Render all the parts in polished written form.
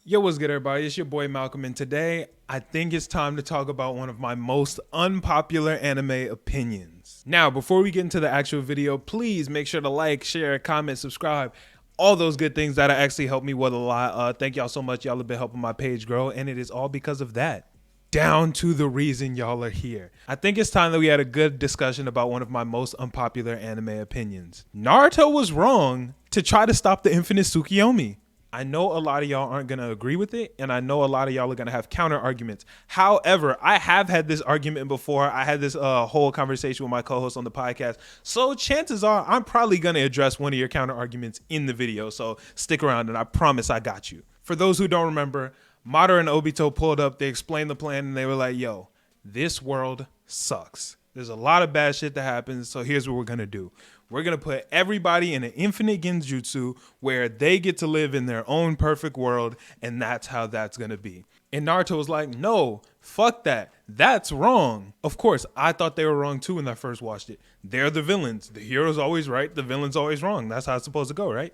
Yo, what's good, everybody? It's your boy Malcolm, and today I think it's time to talk about one of my most unpopular anime opinions. Now, before we get into the actual video, please make sure to like, share, comment, subscribe, all those good things that actually help me with a lot. Thank y'all so much. Y'all have been helping my page grow, and it is all because of that. Down to the reason y'all are here. I think it's time that we had a good discussion about one of my most unpopular anime opinions. Naruto was wrong to try to stop the Infinite Tsukuyomi. I know a lot of y'all aren't going to agree with it, and I know a lot of y'all are going to have counter arguments. However, I have had this argument before. I had this whole conversation with my co-host on the podcast. So chances are I'm probably going to address one of your counter arguments in the video. So stick around, and I promise I got you. For those who don't remember, Madara and Obito pulled up. They explained the plan, and they were like, yo, this world sucks. There's a lot of bad shit that happens, so here's what we're going to do. We're going to put everybody in an infinite genjutsu where they get to live in their own perfect world, and that's how that's going to be. And Naruto was like, no, fuck that. That's wrong. Of course, I thought they were wrong too when I first watched it. They're the villains. The hero's always right. The villain's always wrong. That's how it's supposed to go, right?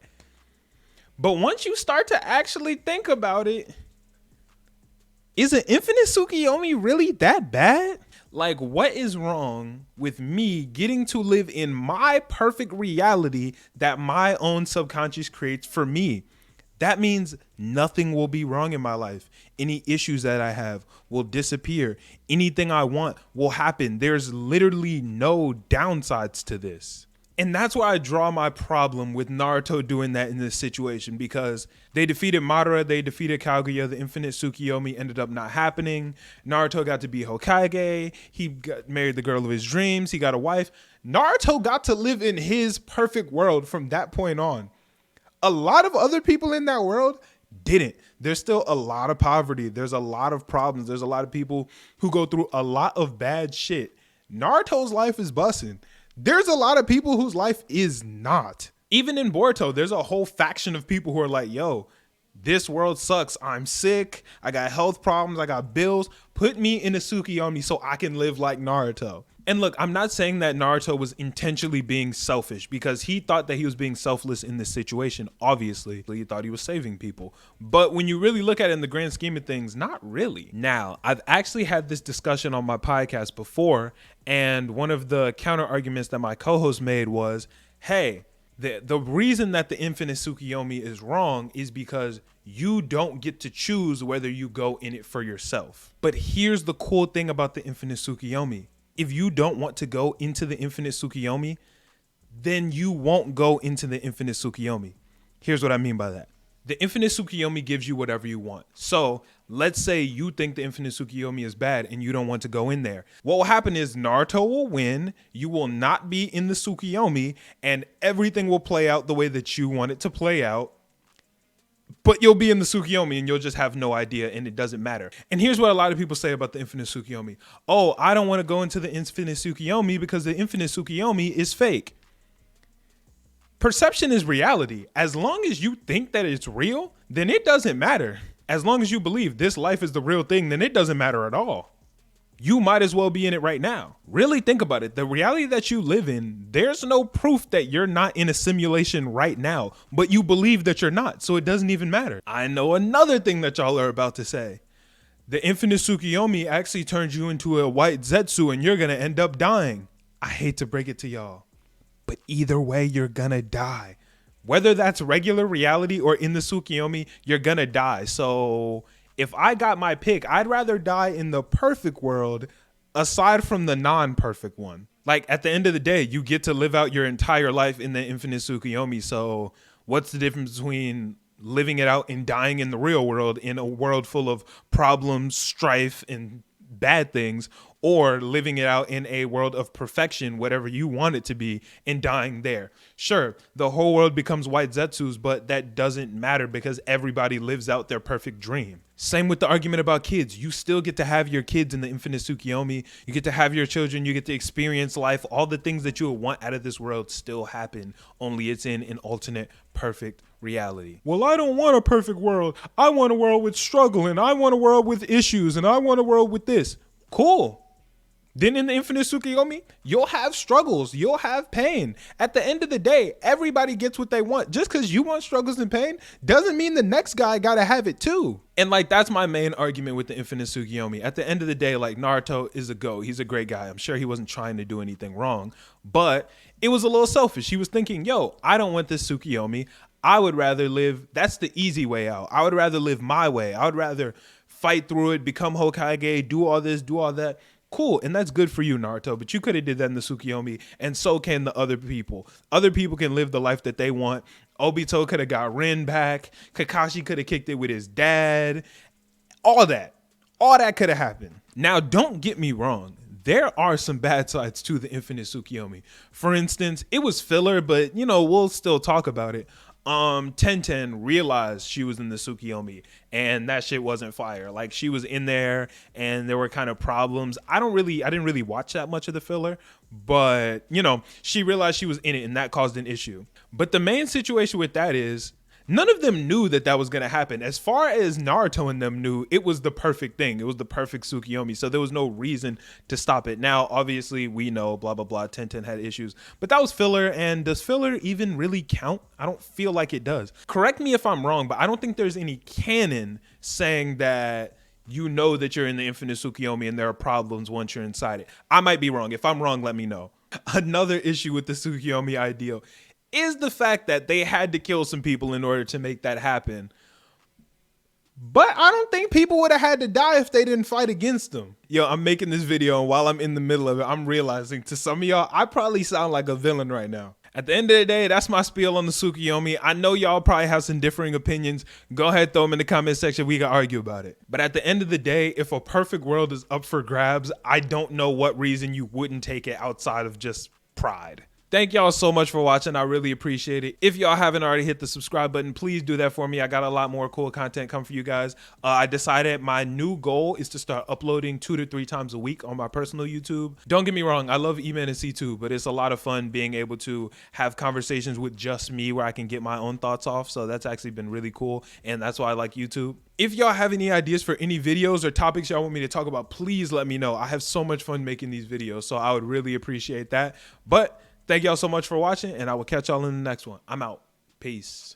But once you start to actually think about it, is an Infinite Tsukuyomi really that bad? Like, what is wrong with me getting to live in my perfect reality that my own subconscious creates for me? That means nothing will be wrong in my life. Any issues that I have will disappear. Anything I want will happen. There's literally no downsides to this. And that's where I draw my problem with Naruto doing that in this situation, because they defeated Madara, they defeated Kaguya, the Infinite Tsukuyomi ended up not happening. Naruto got to be Hokage, he got married the girl of his dreams, he got a wife. Naruto got to live in his perfect world from that point on. A lot of other people in that world didn't. There's still a lot of poverty, there's a lot of problems, there's a lot of people who go through a lot of bad shit. Naruto's life is bussin'. There's a lot of people whose life is not. Even in Boruto, there's a whole faction of people who are like, yo, this world sucks. I'm sick. I got health problems. I got bills. Put me in a Tsukuyomi so I can live like Naruto. And look, I'm not saying that Naruto was intentionally being selfish, because he thought that he was being selfless in this situation. Obviously, he thought he was saving people. But when you really look at it in the grand scheme of things, not really. Now, I've actually had this discussion on my podcast before, and one of the counter arguments that my co-host made was, hey, the reason that the Infinite Tsukuyomi is wrong is because you don't get to choose whether you go in it for yourself. But here's the cool thing about the Infinite Tsukuyomi. If you don't want to go into the Infinite Tsukuyomi, then you won't go into the Infinite Tsukuyomi. Here's what I mean by that. The Infinite Tsukuyomi gives you whatever you want. So let's say you think the Infinite Tsukuyomi is bad and you don't want to go in there. What will happen is Naruto will win, you will not be in the Tsukuyomi, and everything will play out the way that you want it to play out. But you'll be in the Tsukuyomi and you'll just have no idea, and it doesn't matter. And here's what a lot of people say about the Infinite Tsukuyomi. Oh, I don't want to go into the Infinite Tsukuyomi because the Infinite Tsukuyomi is fake. Perception is reality. As long as you think that it's real, then it doesn't matter. As long as you believe this life is the real thing, then it doesn't matter at all. You might as well be in it right now. Really think about it. The reality that you live in, there's no proof that you're not in a simulation right now, but you believe that you're not, so it doesn't even matter. I know another thing that y'all are about to say. The Infinite Tsukuyomi actually turns you into a white Zetsu and you're gonna end up dying. I hate to break it to y'all, but either way, you're gonna die. Whether that's regular reality or in the Tsukuyomi, you're gonna die. So if I got my pick, I'd rather die in the perfect world aside from the non-perfect one. Like, at the end of the day, you get to live out your entire life in the Infinite Tsukuyomi. So what's the difference between living it out and dying in the real world, in a world full of problems, strife, and bad things, or living it out in a world of perfection, whatever you want it to be, and dying there? Sure, the whole world becomes white Zetsus, but that doesn't matter because everybody lives out their perfect dream. Same with the argument about kids. You still get to have your kids in the Infinite Tsukuyomi. You get to have your children. You get to experience life. All the things that you would want out of this world still happen, only it's in an alternate perfect reality. Well, I don't want a perfect world. I want a world with struggle, and I want a world with issues, and I want a world with this. Cool. then in the Infinite Tsukuyomi, you'll have struggles, you'll have pain. At the end of the day, everybody gets what they want. Just because you want struggles and pain doesn't mean the next guy gotta have it too. And like, that's my main argument with the Infinite Tsukuyomi. At the end of the day, like, Naruto is a GOAT. He's a great guy. I'm sure he wasn't trying to do anything wrong, but it was a little selfish. He was thinking, yo, I don't want this Tsukuyomi. I would rather live, that's the easy way out. I would rather live my way. I would rather fight through it, become Hokage, do all this, do all that. Cool, and that's good for you, Naruto, but you could have did that in the Tsukuyomi, and so can the other people. Other people can live the life that they want. Obito could have got Rin back. Kakashi could have kicked it with his dad. All that could have happened. Now, don't get me wrong. There are some bad sides to the Infinite Tsukuyomi. For instance, it was filler, but, you know, we'll still talk about it. Tenten realized she was in the Tsukuyomi and that shit wasn't fire. Like, she was in there and there were kind of problems. I didn't really watch that much of the filler, but you know, she realized she was in it and that caused an issue. But the main situation with that is none of them knew that that was going to happen. As far as Naruto and them knew, it was the perfect thing. It was the perfect Tsukuyomi. So there was no reason to stop it. Now, obviously, we know, blah, blah, blah, Tenten had issues. But that was filler. And does filler even really count? I don't feel like it does. Correct me if I'm wrong, but I don't think there's any canon saying that you know that you're in the Infinite Tsukuyomi and there are problems once you're inside it. I might be wrong. If I'm wrong, let me know. Another issue with the Tsukuyomi ideal is the fact that they had to kill some people in order to make that happen. But I don't think people would have had to die if they didn't fight against them. Yo, I'm making this video, and while I'm in the middle of it, I'm realizing to some of y'all, I probably sound like a villain right now. At the end of the day, that's my spiel on the Tsukuyomi. I know y'all probably have some differing opinions. Go ahead, throw them in the comment section. We can argue about it. But at the end of the day, if a perfect world is up for grabs, I don't know what reason you wouldn't take it outside of just pride. Thank y'all so much for watching. I really appreciate it. If y'all haven't already hit the subscribe button, please do that for me. I got a lot more cool content coming for you guys. I decided my new goal is to start uploading 2 to 3 times a week on my personal YouTube. Don't get me wrong, I love E-Man and C2, but it's a lot of fun being able to have conversations with just me where I can get my own thoughts off. So that's actually been really cool, and that's why I like YouTube. If y'all have any ideas for any videos or topics y'all want me to talk about, please let me know. I have so much fun making these videos, so I would really appreciate that. But thank y'all so much for watching, and I will catch y'all in the next one. I'm out. Peace.